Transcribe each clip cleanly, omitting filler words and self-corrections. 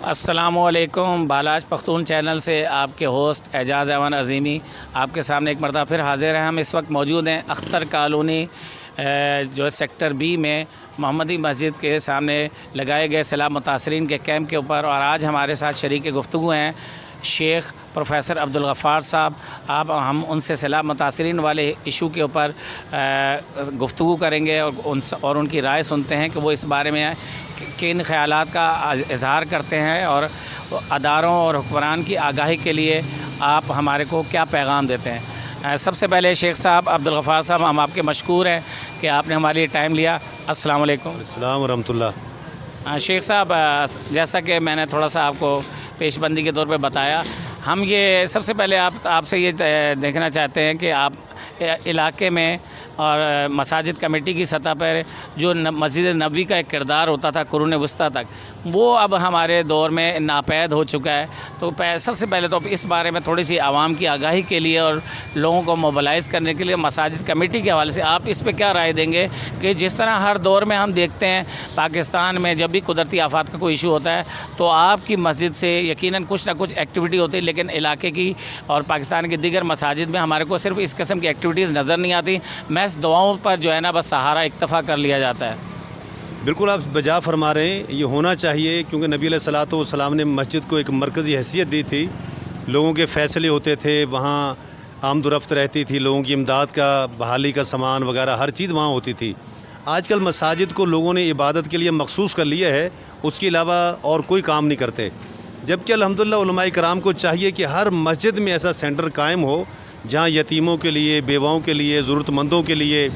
السلام علیکم۔ بالاج پختون چینل سے آپ کے ہوسٹ اعجاز احمد عظیمی آپ کے سامنے ایک مرتبہ پھر حاضر ہیں۔ ہم اس وقت موجود ہیں اختر کالونی جو سیکٹر بی میں محمدی مسجد کے سامنے لگائے گئے سیلاب متاثرین کے کیمپ کے اوپر، اور آج ہمارے ساتھ شریک گفتگو ہیں شیخ پروفیسر عبدالغفار صاحب۔ ہم ان سے سیلاب متاثرین والے ایشو کے اوپر گفتگو کریں گے اور ان کی رائے سنتے ہیں کہ وہ اس بارے میں کن خیالات کا اظہار کرتے ہیں اور اداروں اور حکمران کی آگاہی کے لیے آپ ہمارے کو کیا پیغام دیتے ہیں۔ سب سے پہلے شیخ صاحب عبدالغفار صاحب، ہم آپ کے مشکور ہیں کہ آپ نے ہمارے لیے ٹائم لیا۔ السلام علیکم۔ السلام ورحمۃ اللہ۔ شیخ صاحب، جیسا کہ میں نے تھوڑا سا آپ کو پیش بندی کے طور پہ بتایا، ہم یہ سب سے پہلے آپ سے یہ دیکھنا چاہتے ہیں کہ آپ علاقے میں اور مساجد کمیٹی کی سطح پر جو مسجد نبوی کا ایک کردار ہوتا تھا قرون وسطیٰ تک، وہ اب ہمارے دور میں ناپید ہو چکا ہے، تو سب سے پہلے تو اس بارے میں تھوڑی سی عوام کی آگاہی کے لیے اور لوگوں کو موبلائز کرنے کے لیے مساجد کمیٹی کے حوالے سے آپ اس پہ کیا رائے دیں گے کہ جس طرح ہر دور میں ہم دیکھتے ہیں پاکستان میں جب بھی قدرتی آفات کا کوئی ایشو ہوتا ہے تو آپ کی مسجد سے یقیناً کچھ نہ کچھ ایکٹیویٹی ہوتی ہے، لیکن علاقے کی اور پاکستان کی دیگر مساجد میں ہمارے کو صرف اس قسم کی ایکٹیویٹیز نظر نہیں آتی، محض دعاؤں پر جو ہے نا بس سہارا اکتفا کر لیا جاتا ہے۔ بالکل آپ بجا فرما رہے ہیں، یہ ہونا چاہیے، کیونکہ نبی علیہ الصلوۃ والسلام نے مسجد کو ایک مرکزی حیثیت دی تھی۔ لوگوں کے فیصلے ہوتے تھے، وہاں آمد و رفت رہتی تھی، لوگوں کی امداد کا، بحالی کا سامان وغیرہ ہر چیز وہاں ہوتی تھی۔ آج کل مساجد کو لوگوں نے عبادت کے لیے مخصوص کر لیا ہے، اس کے علاوہ اور کوئی کام نہیں کرتے، جبکہ الحمدللہ علماء کرام کو چاہیے کہ ہر مسجد میں ایسا سینٹر قائم ہو جہاں یتیموں کے لیے، بیواؤں کے لیے، ضرورت مندوں کے لیے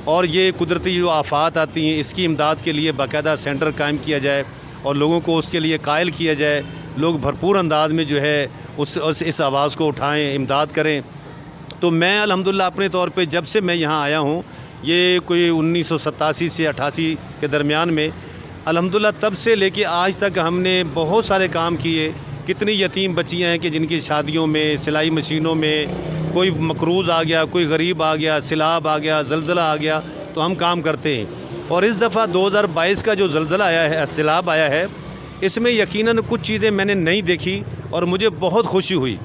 اور یہ قدرتی جو آفات آتی ہیں اس کی امداد کے لیے باقاعدہ سینٹر قائم کیا جائے اور لوگوں کو اس کے لیے قائل کیا جائے، لوگ بھرپور انداز میں جو ہے اس آواز کو اٹھائیں، امداد کریں۔ تو میں الحمدللہ اپنے طور پہ جب سے میں یہاں آیا ہوں، یہ کوئی 1987 سے 88 کے درمیان میں، الحمدللہ تب سے لے کے آج تک ہم نے بہت سارے کام کیے۔ کتنی یتیم بچیاں ہیں کہ جن کی شادیوں میں، سلائی مشینوں میں کوئی مقروض آ گیا، کوئی غریب آ گیا، سیلاب آ گیا، زلزلہ آ گیا، تو ہم کام کرتے ہیں۔ اور اس دفعہ 2022 کا جو زلزلہ آیا ہے، سیلاب آیا ہے، اس میں یقیناً کچھ چیزیں میں نے نہیں دیکھی اور مجھے بہت خوشی ہوئی۔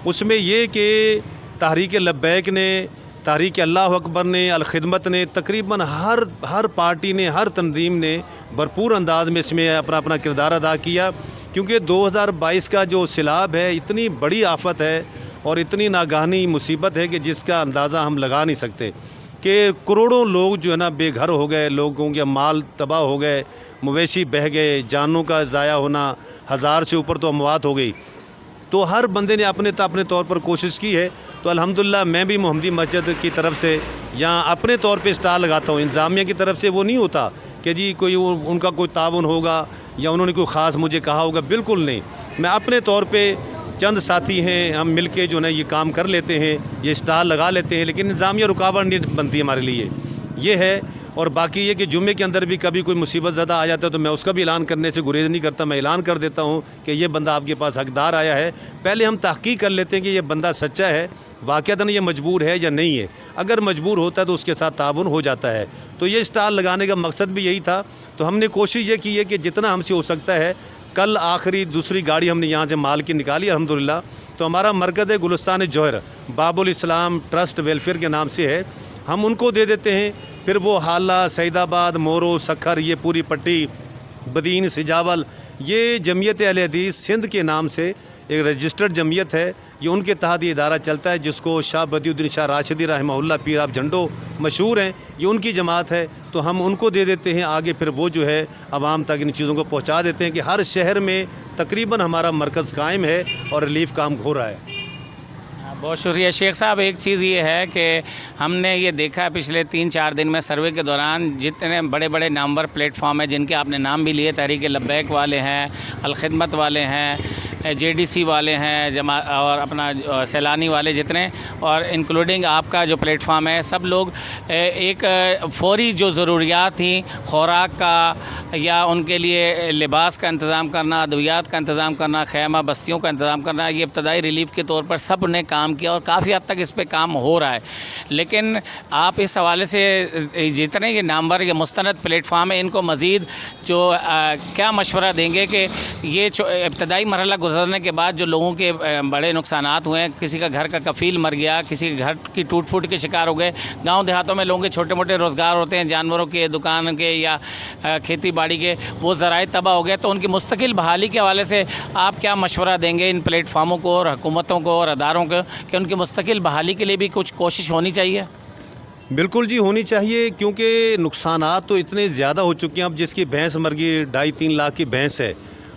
اس میں یہ کہ تحریک لبیک نے، تحریک اللہ اکبر نے، الخدمت نے، تقریباً ہر پارٹی نے، ہر تنظیم نے بھرپور انداز میں اس میں اپنا کردار ادا کیا، کیونکہ 2022 کا جو سیلاب ہے اتنی بڑی آفت ہے اور اتنی ناگہانی مصیبت ہے کہ جس کا اندازہ ہم لگا نہیں سکتے، کہ کروڑوں لوگ جو ہے نا بے گھر ہو گئے، لوگوں کے مال تباہ ہو گئے، مویشی بہہ گئے، جانوں کا ضائع ہونا، 1000 سے اوپر تو اموات ہو گئی۔ تو ہر بندے نے اپنے طور پر کوشش کی ہے۔ تو الحمدللہ میں بھی محمدی مسجد کی طرف سے یہاں اپنے طور پہ اسٹال لگاتا ہوں۔ انتظامیہ کی طرف سے وہ نہیں ہوتا کہ جی کوئی ان کا کوئی تعاون ہوگا یا انہوں نے کوئی خاص مجھے کہا ہوگا، بالکل نہیں۔ میں اپنے طور پہ، چند ساتھی ہیں، ہم مل کے جو ہے یہ کام کر لیتے ہیں، یہ اسٹال لگا لیتے ہیں، لیکن انتظامیہ رکاوٹ نہیں بنتی ہمارے لیے، یہ ہے۔ اور باقی یہ کہ جمعے کے اندر بھی کبھی کوئی مصیبت زدہ آ جاتا ہے تو میں اس کا بھی اعلان کرنے سے گریز نہیں کرتا، میں اعلان کر دیتا ہوں کہ یہ بندہ آپ کے پاس حقدار آیا ہے۔ پہلے ہم تحقیق کر لیتے ہیں کہ یہ بندہ سچا ہے، واقعتاً یہ مجبور ہے یا نہیں ہے۔ اگر مجبور ہوتا ہے تو اس کے ساتھ تعاون ہو جاتا ہے۔ تو یہ اسٹال لگانے کا مقصد بھی یہی تھا۔ تو ہم نے کوشش یہ کی ہے کہ جتنا ہم سے ہو سکتا ہے، کل آخری دوسری گاڑی ہم نے یہاں سے مال کی نکالی الحمدللہ۔ تو ہمارا مرکز ہے گلستان جوہر، باب الاسلام ٹرسٹ ویلفیئر کے نام سے ہے، ہم ان کو دے دیتے ہیں۔ پھر وہ حالہ، سعید آباد، مورو، سکھر، یہ پوری پٹی، بدین، سجاول، یہ جمعیت اہل حدیث سندھ کے نام سے ایک رجسٹرڈ جمعیت ہے، یہ ان کے تحت یہ ادارہ چلتا ہے، جس کو شاہ بدی الدین شاہ راشدی رحمہ اللہ پیر آپ جھنڈو مشہور ہیں، یہ ان کی جماعت ہے۔ تو ہم ان کو دے دیتے ہیں، آگے پھر وہ جو ہے عوام تک ان چیزوں کو پہنچا دیتے ہیں کہ ہر شہر میں تقریباً ہمارا مرکز قائم ہے اور ریلیف کام ہو رہا ہے۔ بہت شکریہ شیخ صاحب۔ ایک چیز یہ ہے کہ ہم نے یہ دیکھا پچھلے 3-4 دن میں سروے کے دوران جتنے بڑے بڑے نامور پلیٹ فارم ہیں جن کے آپ نے نام بھی لیے، تحریک لبیک والے ہیں، الخدمت والے ہیں، JDC والے ہیں، اور اپنا سیلانی والے جتنے، اور انکلوڈنگ آپ کا جو پلیٹ فارم ہے، سب لوگ ایک فوری جو ضروریات تھیں، خوراک کا، یا ان کے لیے لباس کا انتظام کرنا، ادویات کا انتظام کرنا، خیمہ بستیوں کا انتظام کرنا، یہ ابتدائی ریلیف کے طور پر سب نے کام کیا اور کافی حد تک اس پہ کام ہو رہا ہے. لیکن آپ اس حوالے سے جتنے یہ نامور یا مستند پلیٹ فارم ہیں ان کو مزید جو کیا مشورہ دیں گے کہ یہ ابتدائی مرحلہ گزرنے کے بعد جو لوگوں کے بڑے نقصانات ہوئے ہیں، کسی کا گھر کا کفیل مر گیا، کسی کے گھر کی ٹوٹ پھوٹ کے شکار ہو گئے، گاؤں دیہاتوں میں لوگوں کے چھوٹے موٹے روزگار ہوتے ہیں، جانوروں کے، دکان کے یا کھیتی باڑی کے، وہ ذرائع تباہ ہو گئے، تو ان کی مستقل بحالی کے حوالے سے آپ کیا مشورہ دیں گے ان پلیٹ فارموں کو اور حکومتوں کو اور اداروں کو کہ ان کی مستقل بحالی کے لیے بھی کچھ کوشش ہونی چاہیے؟ بالکل جی، ہونی چاہیے، کیونکہ نقصانات تو اتنے زیادہ ہو چکے ہیں. اب جس کی بھینس مر گئی 2.5-3 لاکھ کی بھینس ہے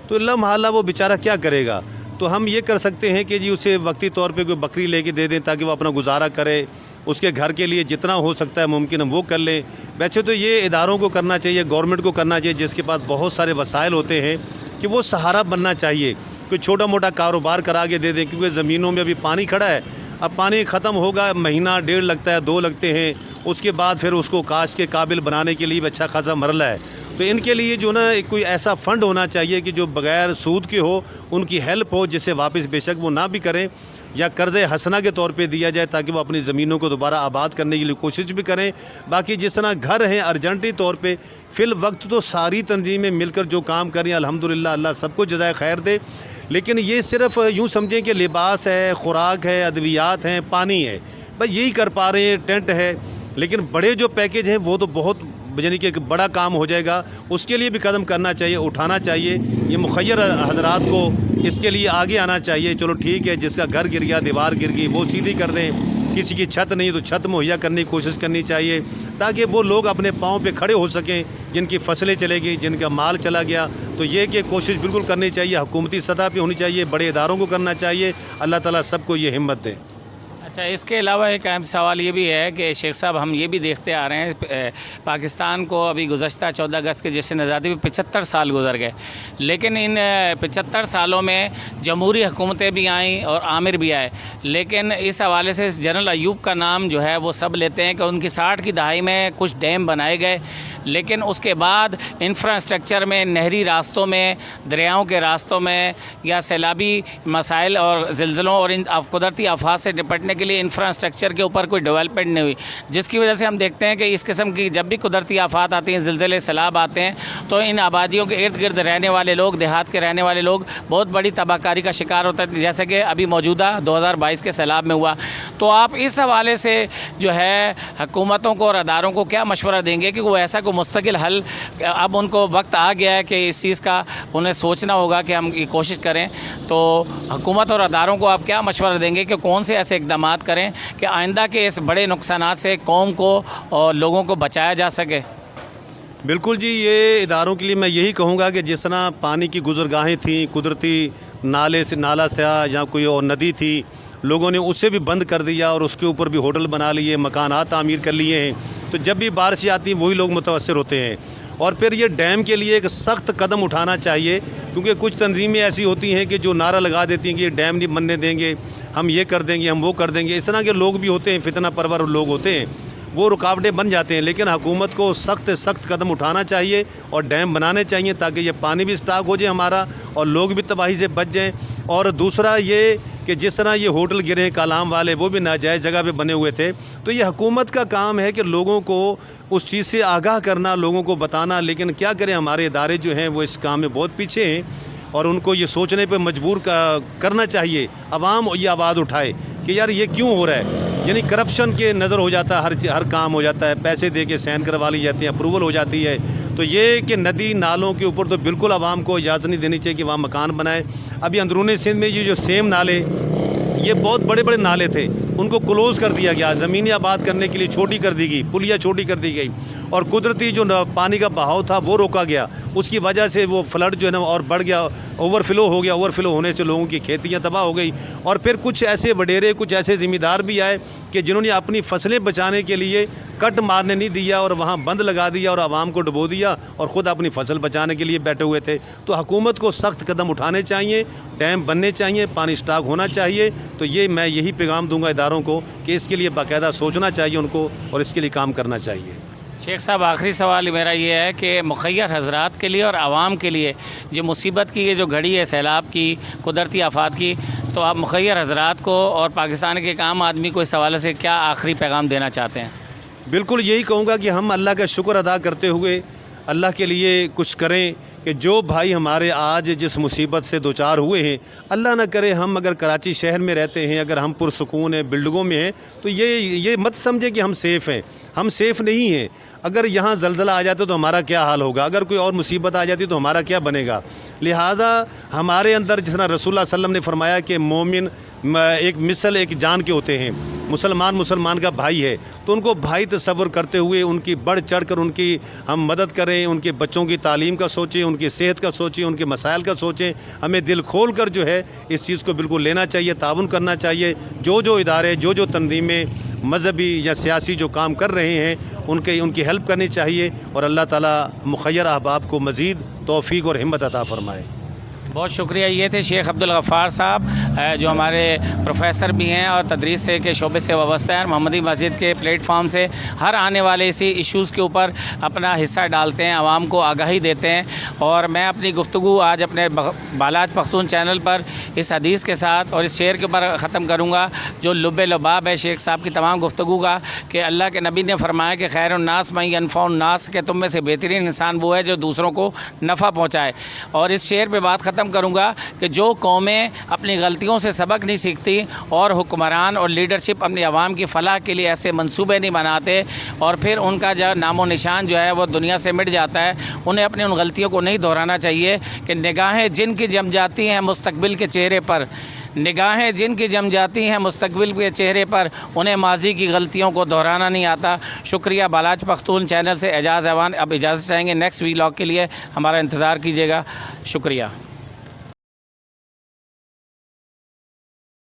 تو اللہ محالہ وہ بیچارہ کیا کرے گا. تو ہم یہ کر سکتے ہیں کہ جی اسے وقتی طور پہ کوئی بکری لے کے دے دیں تاکہ وہ اپنا گزارا کرے، اس کے گھر کے لیے جتنا ہو سکتا ہے ممکن ہم وہ کر لیں. ویسے تو یہ اداروں کو کرنا چاہیے، گورنمنٹ کو کرنا چاہیے، جس کے پاس بہت سارے وسائل ہوتے ہیں کہ وہ سہارا بننا چاہیے، کوئی چھوٹا موٹا کاروبار کرا کے دے دیں. کیونکہ زمینوں میں ابھی پانی کھڑا ہے، اب پانی ختم ہوگا، مہینہ 1.5 لگتا ہے، 2 لگتے ہیں، اس کے بعد پھر اس کو کاشت کے قابل بنانے کے لیے بھی اچھا خاصا مرحلہ ہے. تو ان کے لیے جو نا کوئی ایسا فنڈ ہونا چاہیے کہ جو بغیر سود کے ہو، ان کی ہیلپ ہو، جسے واپس بے شک وہ نہ بھی کریں یا قرض حسنہ کے طور پہ دیا جائے تاکہ وہ اپنی زمینوں کو دوبارہ آباد کرنے کے لیے کوشش بھی کریں. باقی جس طرح گھر ہیں ارجنٹی طور پہ فی الوقت تو ساری تنظیمیں مل کر جو کام کریں الحمدللہ اللہ سب کو جزائے خیر دے. لیکن یہ صرف یوں سمجھیں کہ لباس ہے، خوراک ہے، ادویات ہیں، پانی ہے، بس یہی کر پا رہے ہیں، ٹینٹ ہے. لیکن بڑے جو پیکیج ہیں وہ تو بہت یعنی کہ ایک بڑا کام ہو جائے گا، اس کے لیے بھی قدم کرنا چاہیے، اٹھانا چاہیے. یہ مخیر حضرات کو اس کے لیے آگے آنا چاہیے. چلو ٹھیک ہے، جس کا گھر گر گیا، دیوار گر گئی، وہ سیدھی کر دیں. کسی کی چھت نہیں تو چھت مہیا کرنے کی کوشش کرنی چاہیے تاکہ وہ لوگ اپنے پاؤں پہ کھڑے ہو سکیں جن کی فصلیں چلے گئی، جن کا مال چلا گیا. تو یہ کہ کوشش بالکل کرنی چاہیے، حکومتی سطح پہ ہونی چاہیے، بڑے اداروں کو کرنا چاہیے. اللہ تعالیٰ سب کو یہ ہمت دے. اچھا، اس کے علاوہ ایک اہم سوال یہ بھی ہے کہ شیخ صاحب ہم یہ بھی دیکھتے آ رہے ہیں پاکستان کو ابھی گزشتہ 14 اگست کے جشن آزادی میں 75 سال گزر گئے، لیکن ان 75 سالوں میں جمہوری حکومتیں بھی آئیں اور عامر بھی آئے. لیکن اس حوالے سے جنرل ایوب کا نام جو ہے وہ سب لیتے ہیں کہ ان کی 60 کی دہائی میں کچھ ڈیم بنائے گئے، لیکن اس کے بعد انفراسٹرکچر میں، نہری راستوں میں، دریاؤں کے راستوں میں یا سیلابی مسائل اور زلزلوں اور ان قدرتی آفات سے نپٹنے کے لیے انفراسٹرکچر کے اوپر کوئی ڈیولپمنٹ نہیں ہوئی، جس کی وجہ سے ہم دیکھتے ہیں کہ اس قسم کی جب بھی قدرتی آفات آتی ہیں، زلزلے، سیلاب آتے ہیں، تو ان آبادیوں کے ارد گرد رہنے والے لوگ، دیہات کے رہنے والے لوگ بہت بڑی تباہ کاری کا شکار ہوتے ہیں، جیسے کہ ابھی موجودہ 2022 کے سیلاب میں ہوا. تو آپ اس حوالے سے جو ہے حکومتوں کو اور اداروں کو کیا مشورہ دیں گے کہ وہ ایسا کوئی مستقل حل، اب ان کو وقت آ گیا ہے کہ اس چیز کا انہیں سوچنا ہوگا کہ ہم یہ کوشش کریں، تو حکومت اور اداروں کو آپ کیا مشورہ دیں گے کہ کون سے ایسے اقدامات کریں کہ آئندہ کے اس بڑے نقصانات سے قوم کو اور لوگوں کو بچایا جا سکے؟ بالکل جی، یہ اداروں کے لیے میں یہی کہوں گا کہ جس طرح پانی کی گزرگاہیں تھیں، قدرتی نالے سے نالا سیا یا کوئی اور ندی تھی، لوگوں نے اسے بھی بند کر دیا اور اس کے اوپر بھی ہوٹل بنا لیے، مکانات تعمیر کر لیے ہیں. تو جب بھی بارشیں آتی ہیں وہی لوگ متاثر ہوتے ہیں. اور پھر یہ ڈیم کے لیے ایک سخت قدم اٹھانا چاہیے، کیونکہ کچھ تنظیمیں ایسی ہوتی ہیں کہ جو نعرہ لگا دیتی ہیں کہ یہ ڈیم نہیں بننے دیں گے، ہم یہ کر دیں گے، ہم وہ کر دیں گے. اس طرح کے لوگ بھی ہوتے ہیں، فتنہ پرور لوگ ہوتے ہیں، وہ رکاوٹیں بن جاتے ہیں. لیکن حکومت کو سخت قدم اٹھانا چاہیے اور ڈیم بنانے چاہیے تاکہ یہ پانی بھی اسٹاک ہو جائے ہمارا اور لوگ بھی تباہی سے بچ جائیں. اور دوسرا یہ کہ جس طرح یہ ہوٹل گرے ہیں کالام والے، وہ بھی ناجائز جگہ پہ بنے ہوئے تھے، تو یہ حکومت کا کام ہے کہ لوگوں کو اس چیز سے آگاہ کرنا، لوگوں کو بتانا. لیکن کیا کریں، ہمارے ادارے جو ہیں وہ اس کام میں بہت پیچھے ہیں اور ان کو یہ سوچنے پہ مجبور کرنا چاہیے. عوام یہ آواز اٹھائے کہ یار یہ کیوں ہو رہا ہے. یعنی کرپشن کے نظر ہو جاتا ہے، ہر کام ہو جاتا ہے، پیسے دے کے سائن کروا لی جاتی ہیں، اپروول ہو جاتی ہے. تو یہ کہ ندی نالوں کے اوپر تو بالکل عوام کو اجازت نہیں دینی چاہیے کہ وہاں مکان بنائے. ابھی اندرونی سندھ میں یہ جو سیم نالے، یہ بہت بڑے بڑے نالے تھے، ان کو کلوز کر دیا گیا، زمینیں آباد کرنے کے لیے چھوٹی کر دی گئی، پلیاں چھوٹی کر دی گئی اور قدرتی جو پانی کا بہاؤ تھا وہ روکا گیا. اس کی وجہ سے وہ فلڈ جو ہے نا اور بڑھ گیا، اوور فلو ہو گیا. اوور فلو ہونے سے لوگوں کی کھیتیاں تباہ ہو گئی. اور پھر کچھ ایسے وڈیرے، کچھ ایسے ذمہ دار بھی آئے کہ جنہوں نے اپنی فصلیں بچانے کے لیے کٹ مارنے نہیں دیا اور وہاں بند لگا دیا اور عوام کو ڈبو دیا اور خود اپنی فصل بچانے کے لیے بیٹھے ہوئے تھے. تو حکومت کو سخت قدم اٹھانے چاہیے، ڈیم بننے چاہیے، پانی اسٹاک ہونا چاہیے. تو یہ میں یہی پیغام دوں گا اداروں کو کہ اس کے لیے باقاعدہ سوچنا چاہیے ان کو اور اس کے لیے کام کرنا چاہیے. شیخ صاحب آخری سوال میرا یہ ہے کہ مخیر حضرات کے لیے اور عوام کے لیے جو مصیبت کی یہ جو گھڑی ہے سیلاب کی قدرتی آفات کی، تو آپ مخیر حضرات کو اور پاکستان کے ایک عام آدمی کو اس حوالے سے کیا آخری پیغام دینا چاہتے ہیں؟ بالکل یہی کہوں گا کہ ہم اللہ کا شکر ادا کرتے ہوئے اللہ کے لیے کچھ کریں کہ جو بھائی ہمارے آج جس مصیبت سے دوچار ہوئے ہیں، اللہ نہ کرے ہم اگر کراچی شہر میں رہتے ہیں، اگر ہم پرسکون ہیں، بلڈنگوں میں ہیں، تو یہ مت سمجھے کہ ہم سیف ہیں، ہم سیف نہیں ہیں۔ اگر یہاں زلزلہ آ جاتا تو ہمارا کیا حال ہوگا، اگر کوئی اور مصیبت آ جاتی تو ہمارا کیا بنے گا۔ لہٰذا ہمارے اندر جس طرح رسول اللہ صلی اللہ علیہ وسلم نے فرمایا کہ مومن ایک مثل ایک جان کے ہوتے ہیں، مسلمان کا بھائی ہے، تو ان کو بھائی تصور کرتے ہوئے ان کی بڑھ چڑھ کر ان کی ہم مدد کریں، ان کے بچوں کی تعلیم کا سوچیں، ان کی صحت کا سوچیں، ان کے مسائل کا سوچیں۔ ہمیں دل کھول کر جو ہے اس چیز کو بالکل لینا چاہیے، تعاون کرنا چاہیے۔ جو ادارے جو تنظیمیں مذہبی یا سیاسی جو کام کر رہے ہیں ان کی ہیلپ کرنی چاہیے، اور اللہ تعالیٰ مخیر احباب کو مزید توفیق اور ہمت عطا فرمائے۔ بہت شکریہ۔ یہ تھے شیخ عبدالغفار صاحب جو ہمارے پروفیسر بھی ہیں اور تدریس کے شعبے سے وابستہ ہیں، محمدی مسجد کے پلیٹ فارم سے ہر آنے والے اسی ایشوز کے اوپر اپنا حصہ ڈالتے ہیں، عوام کو آگاہی دیتے ہیں۔ اور میں اپنی گفتگو آج اپنے بالاج پختون چینل پر اس حدیث کے ساتھ اور اس شعر کے اوپر ختم کروں گا جو لب لباب ہے شیخ صاحب کی تمام گفتگو کا، کہ اللہ کے نبی نے فرمایا کہ خیر الناس من ینفع الناس، کہ تم میں سے بہترین انسان وہ ہے جو دوسروں کو نفع پہنچائے۔ اور اس شعر پہ بات ختم کروں گا کہ جو قومیں اپنی غلطیوں سے سبق نہیں سیکھتی اور حکمران اور لیڈرشپ اپنی عوام کی فلاح کے لیے ایسے منصوبے نہیں بناتے اور پھر ان کا جو نام و نشان جو ہے وہ دنیا سے مٹ جاتا ہے، انہیں اپنی ان غلطیوں کو نہیں دہرانا چاہیے کہ نگاہیں جن کی جم جاتی ہیں مستقبل کے چہرے پر، نگاہیں جن کی جم جاتی ہیں مستقبل کے چہرے پر، انہیں ماضی کی غلطیوں کو دہرانا نہیں آتا۔ شکریہ۔ بالاج پختون چینل سے اعجاز ایوان اب اجازت چاہیں گے، نیکسٹ ویلاگ کے لیے ہمارا انتظار کیجیے گا۔ شکریہ۔